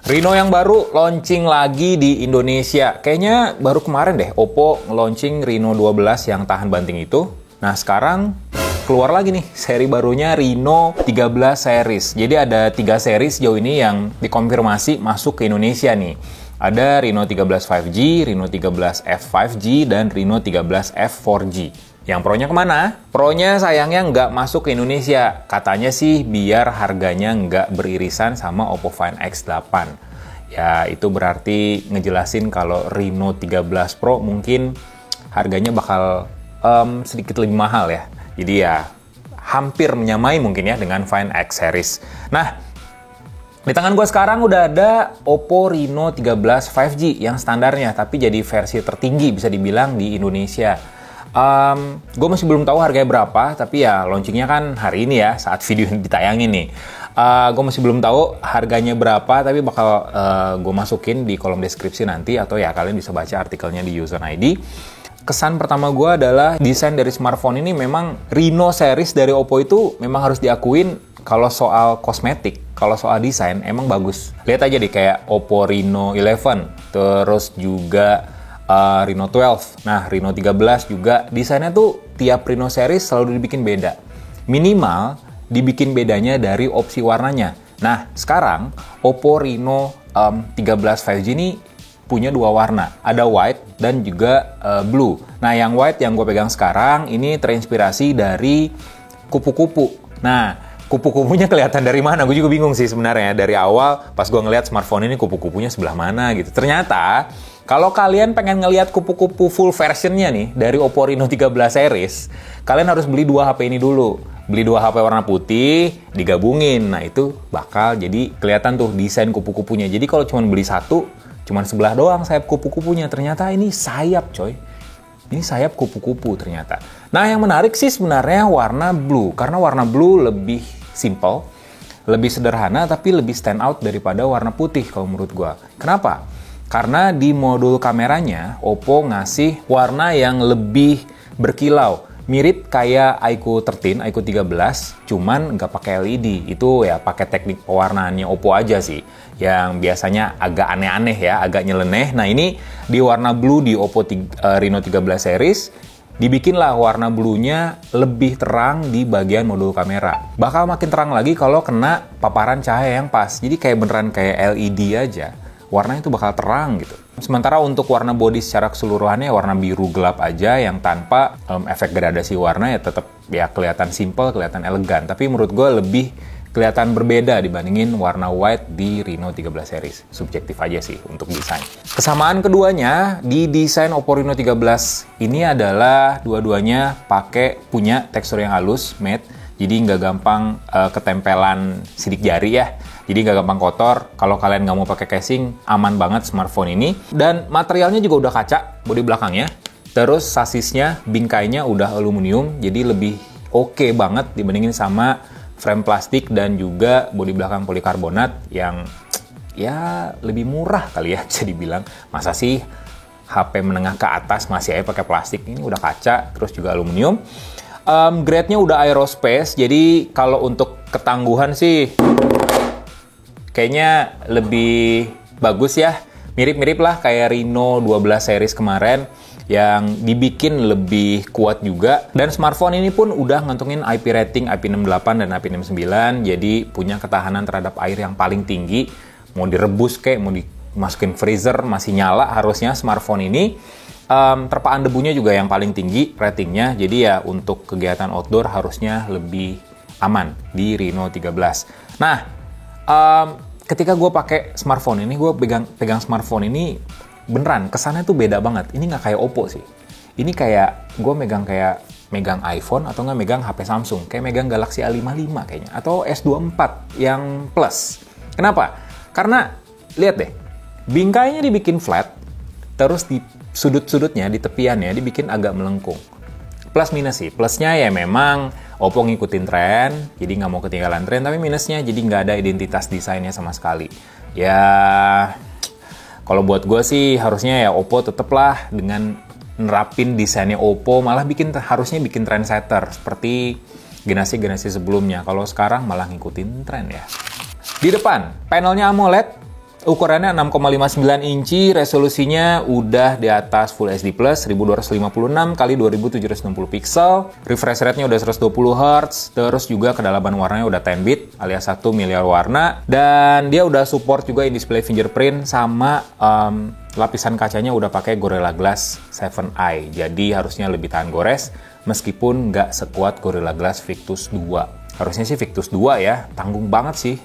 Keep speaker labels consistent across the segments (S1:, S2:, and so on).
S1: Reno yang baru launching lagi di Indonesia. Kayaknya baru kemarin deh Oppo nge-launching Reno 12 yang tahan banting itu. Nah sekarang keluar lagi nih seri barunya Reno 13 series. Jadi ada 3 series sejauh ini yang dikonfirmasi masuk ke Indonesia nih. Ada Reno 13 5G, Reno 13 F5G, dan Reno 13 F4G. Yang Pro-nya kemana? Pro-nya sayangnya nggak masuk ke Indonesia. Katanya sih biar harganya nggak beririsan sama Oppo Find X8. Ya itu berarti ngejelasin kalau Reno 13 Pro mungkin harganya bakal sedikit lebih mahal ya. Jadi ya hampir menyamai mungkin ya dengan Find X series. Nah, di tangan gue sekarang udah ada Oppo Reno 13 5G yang standarnya, tapi jadi versi tertinggi bisa dibilang di Indonesia. Gue masih belum tahu harganya berapa, tapi ya launchingnya kan hari ini ya, saat video ini ditayangin nih. Gue masih belum tahu harganya berapa, tapi bakal gue masukin di kolom deskripsi nanti, atau ya kalian bisa baca artikelnya di User ID. Kesan pertama gue adalah desain dari smartphone ini memang Reno series dari Oppo itu memang harus diakuin kalau soal kosmetik, kalau soal desain emang bagus. Lihat aja deh kayak Oppo Reno 11, terus juga Reno 12. Nah, Reno 13 juga desainnya tuh tiap Reno series selalu dibikin beda. Minimal dibikin bedanya dari opsi warnanya. Nah, sekarang Oppo Reno 13 5G ini punya 2 warna. Ada white dan juga blue. Nah, yang white yang gue pegang sekarang ini terinspirasi dari kupu-kupu. Nah, kupu-kupunya kelihatan dari mana? Gue juga bingung sih sebenarnya. Dari awal pas gue ngeliat smartphone ini kupu-kupunya sebelah mana gitu. Ternyata kalau kalian pengen ngeliat kupu-kupu full versionnya nih dari Oppo Reno 13 series, kalian harus beli 2 HP ini dulu. Beli 2 HP warna putih, digabungin. Nah itu bakal jadi kelihatan tuh desain kupu-kupunya. Jadi kalau cuma beli satu, cuma sebelah doang sayap kupu-kupunya. Ternyata ini sayap coy. Ini sayap kupu-kupu ternyata. Nah yang menarik sih sebenarnya warna blue. Karena warna blue lebih simple, lebih sederhana, tapi lebih stand out daripada warna putih kalau menurut gua. Kenapa? Karena di modul kameranya, Oppo ngasih warna yang lebih berkilau. Mirip kayak iQOO 13, iQOO 13, cuman nggak pakai LED. Itu ya pakai teknik pewarnaannya Oppo aja sih. Yang biasanya agak aneh-aneh ya, agak nyeleneh. Nah ini di warna blue di Oppo Reno 13 series, dibikinlah warna blue-nya lebih terang di bagian modul kamera. Bakal makin terang lagi kalau kena paparan cahaya yang pas. Jadi kayak beneran kayak LED aja. Warnanya itu bakal terang gitu. Sementara untuk warna body secara keseluruhannya warna biru gelap aja yang tanpa efek gradasi warna ya tetap ya kelihatan simple, kelihatan elegan. Tapi menurut gue lebih kelihatan berbeda dibandingin warna white di Reno 13 series. Subjektif aja sih untuk desain. Kesamaan keduanya di desain Oppo Reno 13 ini adalah dua-duanya punya tekstur yang halus, matte. Jadi nggak gampang ketempelan sidik jari ya. Jadi nggak gampang kotor. Kalau kalian nggak mau pakai casing, aman banget smartphone ini. Dan materialnya juga udah kaca, bodi belakangnya. Terus sasisnya, bingkainya udah aluminium. Jadi lebih oke banget dibandingin sama frame plastik dan juga bodi belakang polikarbonat yang ya lebih murah kali ya bisa dibilang. Masa sih HP menengah ke atas masih aja pakai plastik? Ini udah kaca, terus juga aluminium. Grade-nya udah aerospace, jadi kalau untuk ketangguhan sih kayaknya lebih bagus ya. Mirip-mirip lah kayak Reno 12 series kemarin yang dibikin lebih kuat juga. Dan smartphone ini pun udah ngantongin IP rating IP68 dan IP69, jadi punya ketahanan terhadap air yang paling tinggi. Mau direbus kayak mau dimasukin freezer masih nyala harusnya smartphone ini. Terpaan debunya juga yang paling tinggi ratingnya, jadi ya untuk kegiatan outdoor harusnya lebih aman di Reno 13. Nah, ketika gue pakai smartphone ini, gue pegang smartphone ini beneran kesannya tuh beda banget. Ini nggak kayak Oppo sih. Ini kayak gue megang iPhone atau nggak megang HP Samsung, kayak megang Galaxy A55 kayaknya, atau S24 yang plus. Kenapa? Karena lihat deh, bingkainya dibikin flat, terus di sudut-sudutnya, di tepiannya dibikin agak melengkung. Plus minus sih. Plusnya ya memang Oppo ngikutin tren, jadi nggak mau ketinggalan tren. Tapi minusnya jadi nggak ada identitas desainnya sama sekali. Ya, kalau buat gue sih harusnya ya Oppo tetaplah dengan nerapin desainnya Oppo, malah harusnya bikin trendsetter seperti generasi-generasi sebelumnya. Kalau sekarang malah ngikutin tren ya. Di depan, panelnya AMOLED, Ukurannya 6,59 inci, resolusinya udah di atas Full HD+, 1256 x 2760 pixel, refresh rate-nya udah 120 Hz, terus juga kedalaman warnanya udah 10 bit alias 1 miliar warna, dan dia udah support juga in-display fingerprint sama lapisan kacanya udah pakai Gorilla Glass 7i, jadi harusnya lebih tahan gores meskipun nggak sekuat Gorilla Glass Victus 2. Harusnya sih Victus 2 ya, tanggung banget sih.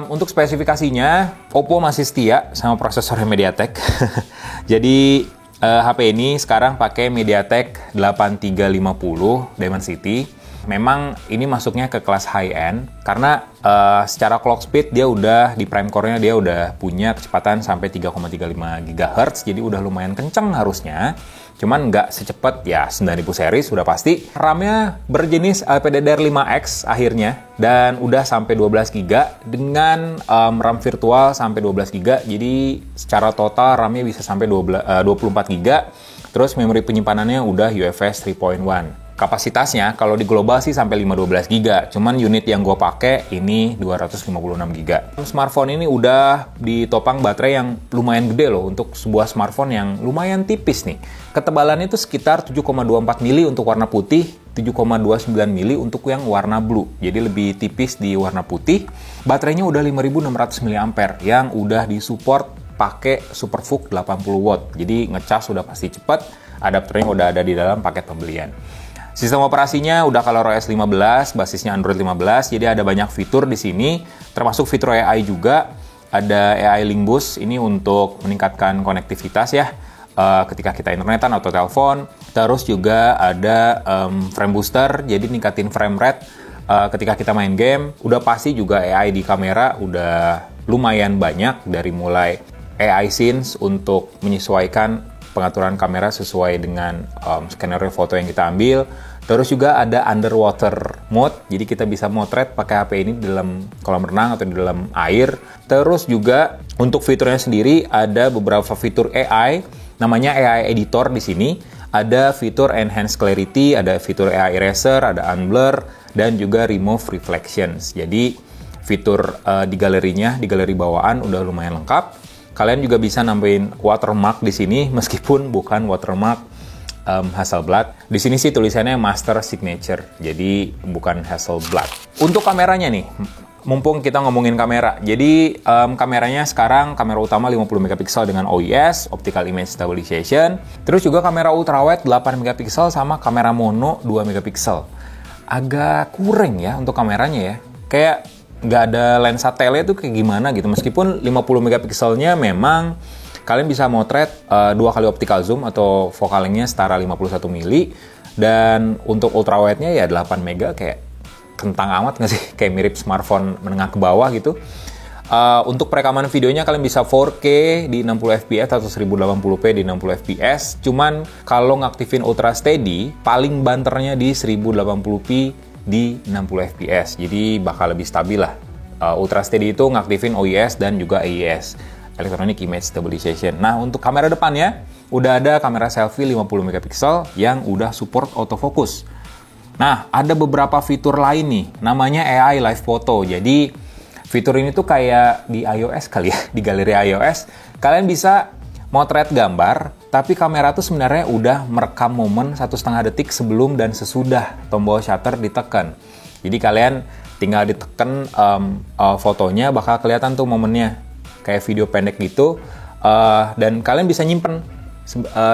S1: Untuk spesifikasinya, Oppo masih setia sama prosesornya MediaTek. Jadi HP ini sekarang pakai MediaTek 8350 Dimensity. Memang ini masuknya ke kelas high-end, karena secara clock speed dia udah, di prime core-nya dia udah punya kecepatan sampai 3,35 GHz, jadi udah lumayan kenceng harusnya. Cuman nggak secepat ya 9000 series sudah pasti. RAM-nya berjenis LPDDR5X akhirnya, dan udah sampai 12 GB dengan RAM virtual sampai 12 GB. Jadi secara total RAM-nya bisa sampai 24 GB. Terus memori penyimpanannya udah UFS 3.1. Kapasitasnya kalau di global sih sampai 512 GB, cuman unit yang gue pakai ini 256 GB. Smartphone ini udah ditopang baterai yang lumayan gede loh untuk sebuah smartphone yang lumayan tipis nih. Ketebalannya itu sekitar 7,24 mili untuk warna putih, 7,29 mili untuk yang warna blue. Jadi lebih tipis di warna putih. Baterainya udah 5600 mAh yang udah disupport pakai SuperVOOC 80 watt. Jadi ngecas udah pasti cepat. Adapternya udah ada di dalam paket pembelian. Sistem operasinya udah ColorOS 15, basisnya Android 15, jadi ada banyak fitur di sini, termasuk fitur AI juga. Ada AI Link Boost, ini untuk meningkatkan konektivitas ya, ketika kita internetan atau telepon. Terus juga ada frame booster, jadi ningkatin frame rate ketika kita main game. Udah pasti juga AI di kamera, udah lumayan banyak, dari mulai AI scenes untuk menyesuaikan pengaturan kamera sesuai dengan skenario foto yang kita ambil. Terus juga ada underwater mode, jadi kita bisa motret pakai HP ini di dalam kolam renang atau di dalam air. Terus juga untuk fiturnya sendiri ada beberapa fitur AI, namanya AI Editor di sini. Ada fitur Enhanced Clarity, ada fitur AI Eraser, ada Unblur, dan juga Remove Reflections. Jadi fitur di galerinya, di galeri bawaan udah lumayan lengkap. Kalian juga bisa nambahin watermark di sini, meskipun bukan watermark Hasselblad. Di sini sih tulisannya Master Signature, jadi bukan Hasselblad. Untuk kameranya nih, mumpung kita ngomongin kamera, jadi kameranya sekarang kamera utama 50 megapiksel dengan OIS, Optical Image Stabilization. Terus juga kamera ultrawide 8 megapiksel sama kamera mono 2 megapiksel. Agak kurang ya untuk kameranya ya, kayak nggak ada lensa tele tuh kayak gimana gitu. Meskipun 50 megapikselnya memang kalian bisa motret 2 kali optical zoom atau focal length-nya setara 51 mili, dan untuk ultrawide-nya ya 8 mega, kayak kentang amat nggak sih? Kayak mirip smartphone menengah ke bawah gitu. Untuk perekaman videonya kalian bisa 4K di 60 fps atau 1080p di 60 fps. Cuman kalau ngaktifin Ultra Steady, paling banternya di 1080p di 60 fps. Jadi bakal lebih stabil lah. Ultra Steady itu ngaktifin OIS dan juga AIS, Electronic Image Stabilization. Nah, untuk kamera depannya udah ada kamera selfie 50 megapiksel yang udah support autofocus. Nah, ada beberapa fitur lain nih, namanya AI Live Photo. Jadi, fitur ini tuh kayak di iOS kali ya, di galeri iOS. Kalian bisa motret gambar, tapi kamera tuh sebenarnya udah merekam momen 1,5 detik sebelum dan sesudah tombol shutter ditekan. Jadi, kalian tinggal ditekan fotonya, bakal kelihatan tuh momennya. Kayak video pendek gitu, dan kalian bisa nyimpen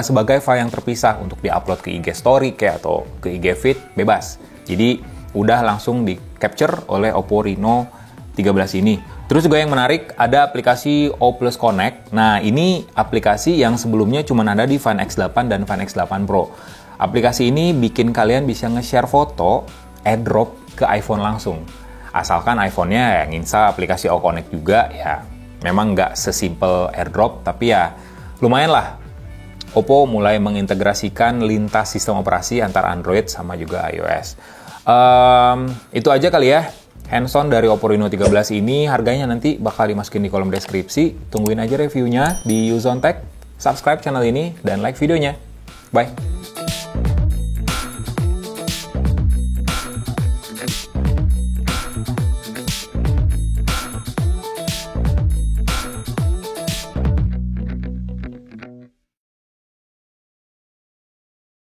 S1: sebagai file yang terpisah untuk diupload ke IG Story kayak atau ke IG Feed, bebas. Jadi udah langsung di capture oleh Oppo Reno 13 ini. Terus juga yang menarik ada aplikasi O+ Connect. Nah, ini aplikasi yang sebelumnya cuma ada di Find X8 dan Find X8 Pro. Aplikasi ini bikin kalian bisa nge-share foto airdrop ke iPhone langsung. Asalkan iPhone-nya nginstal aplikasi O Connect juga ya. Memang nggak sesimpel airdrop, tapi ya lumayan lah. Oppo mulai mengintegrasikan lintas sistem operasi antara Android sama juga iOS. Itu aja kali ya. Hands-on dari Oppo Reno 13 ini, harganya nanti bakal dimasukin di kolom deskripsi. Tungguin aja reviewnya di Use On Tech. Subscribe channel ini dan like videonya. Bye!